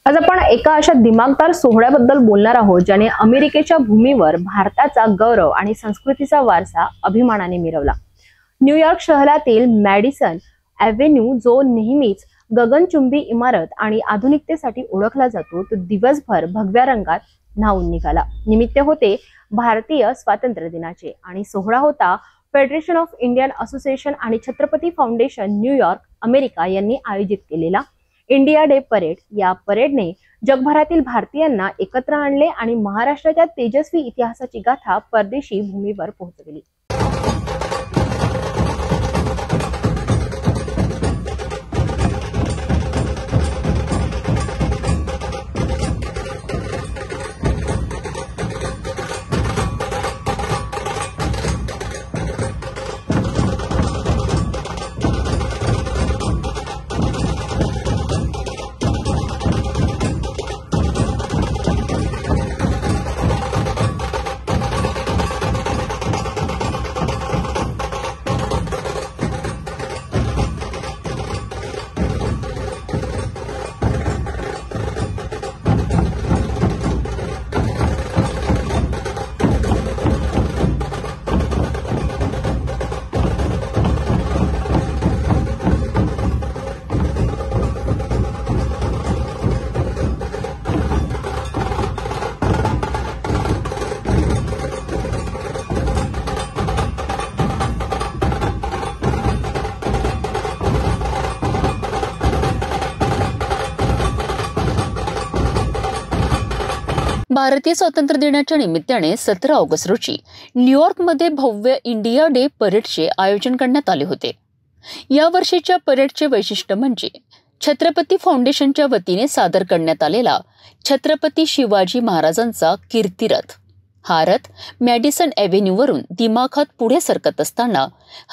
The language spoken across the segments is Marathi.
आज आपण एका अशा दिमागदार सोहळ्याबद्दल बोलणार आहोत ज्याने अमेरिकेच्या भूमीवर भारताचा गौरव आणि संस्कृतीचा वारसा अभिमानाने मिरवला। न्यूयॉर्क शहरातील मॅडिसन ॲव्हेन्यू जो नेहमीच गगनचुंबी इमारत आणि आधुनिकतेसाठी ओळखला जातो, तो दिवसभर भगव्या रंगात न्हाऊन निघाला। निमित्त होते भारतीय स्वातंत्र्य दिनाचे आणि सोहळा होता फेडरेशन ऑफ इंडियन असोसिएशन आणि छत्रपती फाउंडेशन न्यूयॉर्क अमेरिका यांनी आयोजित केलेला इंडिया डे परेड। या परेडने जगभरातील भारतीयांना एकत्र आणले आणि महाराष्ट्राच्या तेजस्वी इतिहासाची गाथा परदेशी भूमीवर पोहोचवली। भारतीय स्वातंत्र्य दिनाच्या निमित्ताने 17 ऑगस्ट रोजी न्यूयॉर्कमध्ये भव्य इंडिया डे परेडचे आयोजन करण्यात आले होते। या वर्षीच्या परेडचे वैशिष्ट्य म्हणजे छत्रपती फाउंडेशनच्या वतीने सादर करण्यात आलेला छत्रपती शिवाजी महाराजांचा कीर्तिरथ। हा रथ मॅडिसन ॲव्हेन्यूवरून दिमाखात पुढे सरकत असताना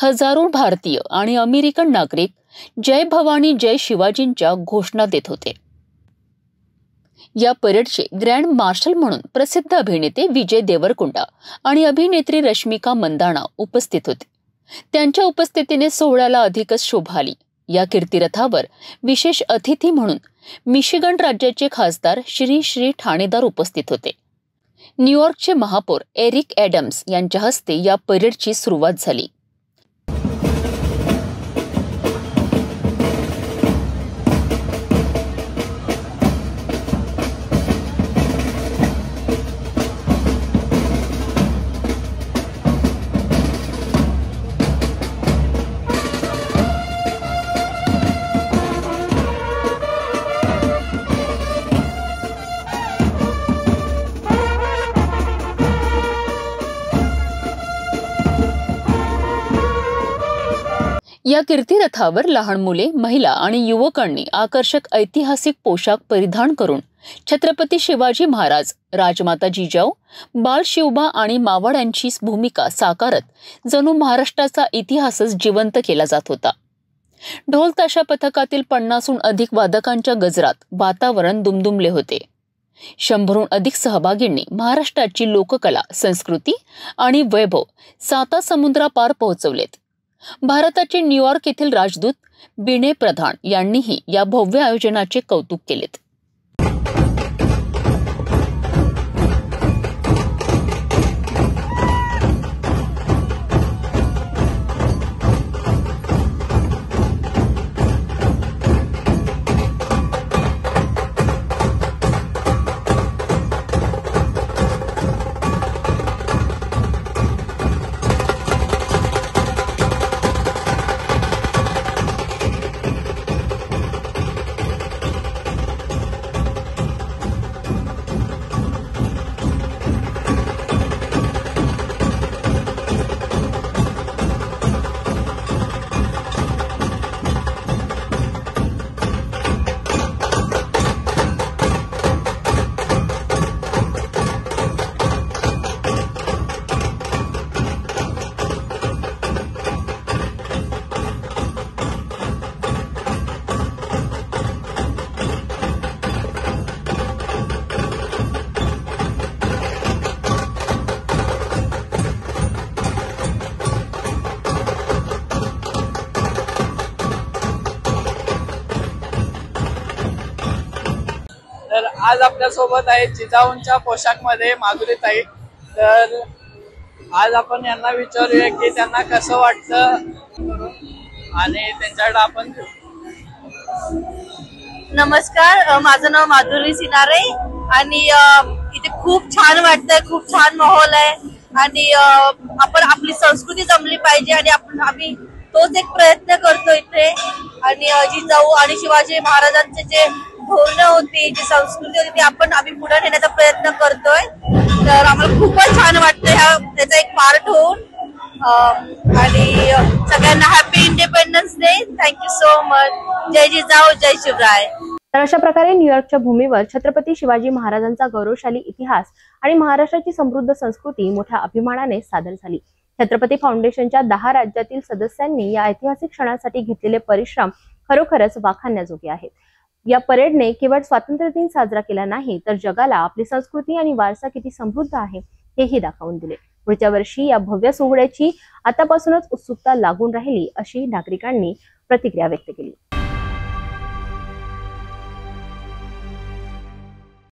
हजारो भारतीय आणि अमेरिकन नागरिक जय भवानी जय शिवाजींच्या घोषणा देत होते। या परेडचे ग्रँड मार्शल म्हणून प्रसिद्ध अभिनेते विजय देवरकोंडा आणि अभिनेत्री रश्मिका मंदाना उपस्थित होते। त्यांच्या उपस्थितीने सोहळ्याला अधिकच शोभा आली। या कीर्तिरथावर विशेष अतिथी म्हणून मिशिगन राज्याचे खासदार श्री ठाणेदार उपस्थित होते। न्यूयॉर्कचे महापौर एरिक ॲडम्स यांच्या हस्ते या परेडची सुरुवात झाली। या कीर्तिरथावर लहान मुले, महिला आणि युवकांनी आकर्षक ऐतिहासिक पोशाख परिधान करून छत्रपती शिवाजी महाराज, राजमाता जिजाऊ, बाल शिवबा आणि मावळ्यांची भूमिका साकारत जणू महाराष्ट्राचा इतिहासच जिवंत केला जात होता। ढोल ताशा पथकातील 50हून अधिक वादकांच्या गजरात वातावरण दुमदुमले होते। 100हून अधिक सहभागींनी महाराष्ट्राची लोककला, संस्कृती आणि वैभव 7 समुद्रापार पोहोचवलेत। भारताचे न्यूयॉर्क येथील राजदूत बिने प्रधान यांनीही या भव्य आयोजनाचे कौतुक केलेत। तर आज आपल्या सोबत आहे जिजाऊंच्या पोशाखमध्ये माधुरीताई. तर आज आपण यांना विचारूया की त्यांना कसं वाटतं आणि त्यांच्याकडे आपण नमस्कार, माझं नाव माधुरी सिनारे आणि इथे खूप छान वाटतंय, खूप छान माहोल आहे आणि आपण आपली संस्कृती जमली पाहिजे आणि आम्ही तोच एक प्रयत्न करतो इथे. आणि जिजाऊ आणि शिवाजी महाराजांचे जे धोरणं होती, जी संस्कृती होती, ती आम्ही पुढे नेण्याचा प्रयत्न करतोय. तर आम्हाला खूपच छान वाटतं त्याचा एक पार्ट होऊन. आणि सगळ्यांना happy independence day. Thank you so much. जय जिजाऊ, जय शिवराय. तर अशा प्रकारे न्यूयॉर्कच्या भूमीवर छत्रपती शिवाजी महाराजांचा गौरवशाली इतिहास आणि महाराष्ट्राची समृद्ध संस्कृती मोठ्या अभिमानाने सादर झाली. छत्रपती फाउंडेशनच्या 10 राज्यातील सदस्यांनी या ऐतिहासिक क्षणासाठी घेतलेले परिश्रम खरोखरच वाखाणण्याजोगे आहेत. या परेडने केवळ स्वातंत्र्य दिन साजरा केला नाही, तर जगाला आपली संस्कृती आणि वारसा किती समृद्ध आहे हेही दाखवून दिले. पुढच्या वर्षी या भव्य सोहळ्याची आतापासूनच उत्सुकता लागून राहिली, अशी नागरिकांनी प्रतिक्रिया व्यक्त केली.